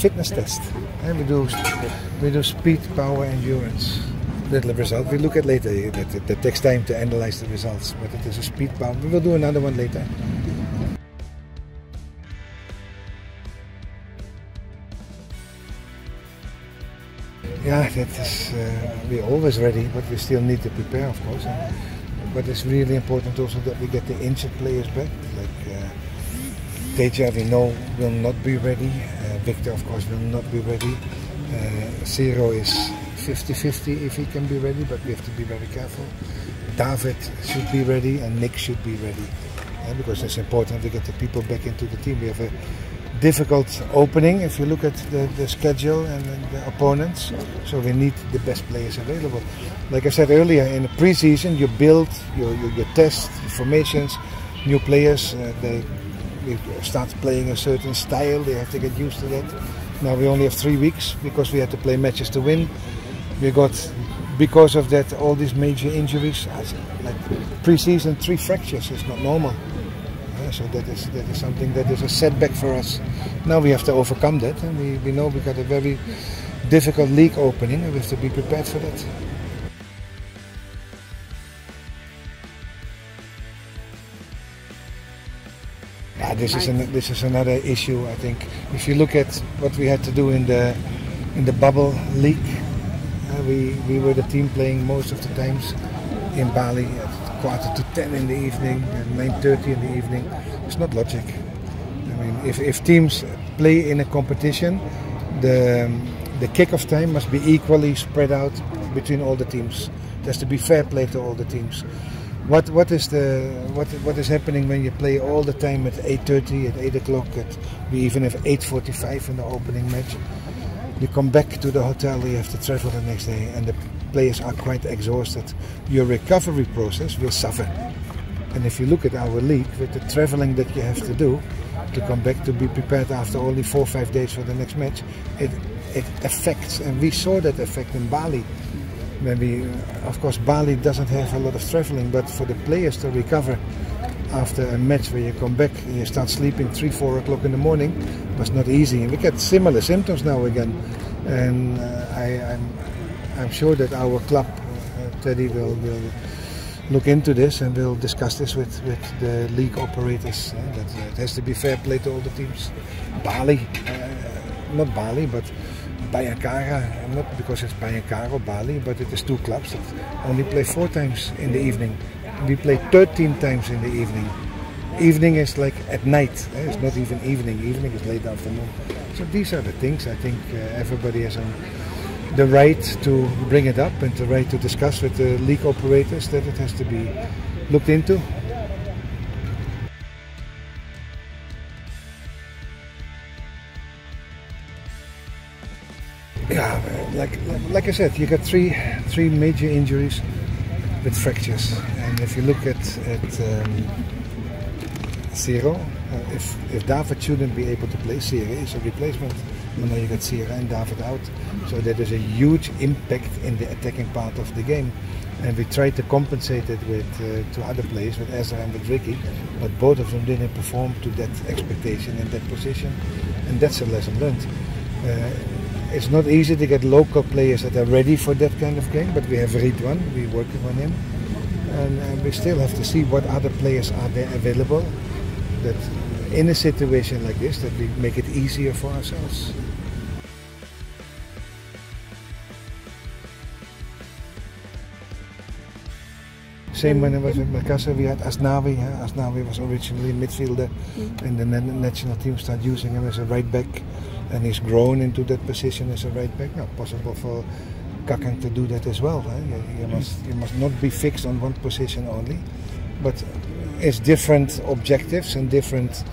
fitness test. And we do speed, power, endurance. The result we look at later. That takes time to analyze the results, but it is a speed power. We will do another one later. Yeah, that is. We're always ready, but we still need to prepare, of course. But it's really important also that we get the injured players back. Like Teja, we know will not be ready. Victor, of course, will not be ready. Zero is 50-50 if he can be ready, but we have to be very careful. David should be ready and Nick should be ready, because it's important to get the people back into the team. We have a difficult opening if you look at the schedule and the opponents, so we need the best players available. Like I said earlier, in the pre-season you build, you test formations, new players, they start playing a certain style, they have to get used to that. Now we only have 3 weeks because we had to play matches to win. We got, because of that, all these major injuries. Like pre-season, 3 fractures is not normal. So that is something that is a setback for us. Now we have to overcome that, and we know we got a very difficult league opening, and we have to be prepared for that. This is another issue. I think if you look at what we had to do in the bubble league, we were the team playing most of the times in Bali at 9:45 in the evening, 9:30 in the evening. It's not logic. I mean, if teams play in a competition, the kick-off time must be equally spread out between all the teams. There has to be fair play to all the teams. What is happening when you play all the time at 8:30, at 8 o'clock? We even have 8:45 in the opening match. You come back to the hotel, you have to travel the next day, and the players are quite exhausted. Your recovery process will suffer. And if you look at our league, with the traveling that you have to do to come back to be prepared after only 4 or 5 days for the next match, it affects, and we saw that effect in Bali. Maybe, of course, Bali doesn't have a lot of traveling, but for the players to recover after a match where you come back and you start sleeping 3 or 4 o'clock in the morning was not easy. And we get similar symptoms now again. And I'm sure that our club, Teddy, will look into this and will discuss this with the league operators. That it has to be fair play to all the teams. Bali, not Bali, but Bayangkara, not because it's Bayangkara or Bali, but it is 2 clubs that only play 4 times in the evening. We play 13 times in the evening. Evening is like at night. It's not even evening. Evening is late afternoon. So these are the things I think everybody has the right to bring it up and the right to discuss with the league operators that it has to be looked into. Yeah, like I said, you got three major injuries with fractures, and if you look at Zero, if David shouldn't be able to play, Zero is a replacement. And now you got Zero and David out, so that is a huge impact in the attacking part of the game. And we tried to compensate it with 2 other players, with Ezra and with Ricky, but both of them didn't perform to that expectation in that position, and that's a lesson learned. It's not easy to get local players that are ready for that kind of game, but we have Ridwan, we're working on him, and we still have to see what other players are there available, that in a situation like this, that we make it easier for ourselves. Same when I was with Makassar, we had Asnawi. Asnawi was originally a midfielder, and the national team started using him as a right back, and he's grown into that position as a right back. Now, possible for Kakang to do that as well. You must not be fixed on one position only, but it's different objectives and different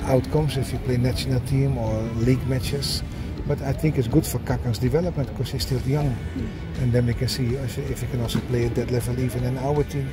outcomes if you play national team or league matches. But I think it's good for Kakang's development because he's still young, and then we can see if he can also play at that level even in our team.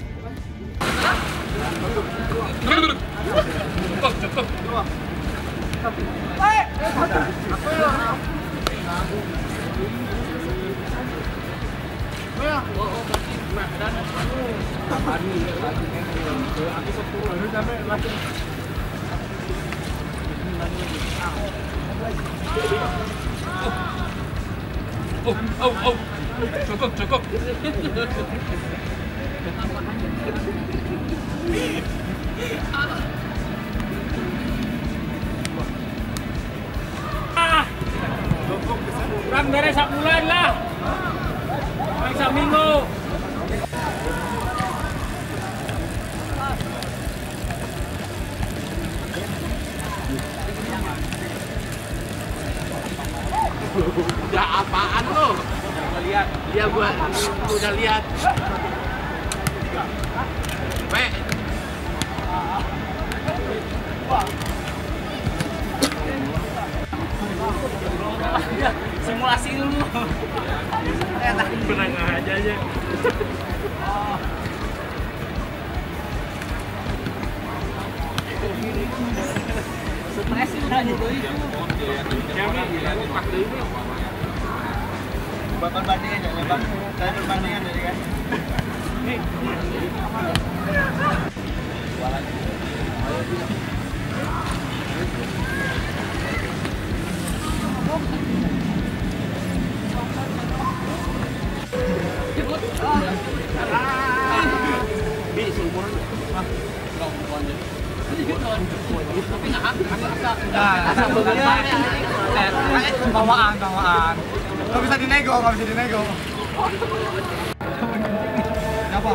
Cukup. Kurang dari 1 bulan lah. Kurang 1 minggu. Udah apaan lo? Lihat. Iya gua udah lihat. Weh. Simulasi dulu. Benang aja. Stres sih udah gitu. Buat perbandingan ya, Bang. Saya perbandingan jadi kan. Bi seumuran. Tapi nggak asa Bawaan. Nggak bisa dinego. Kenapa?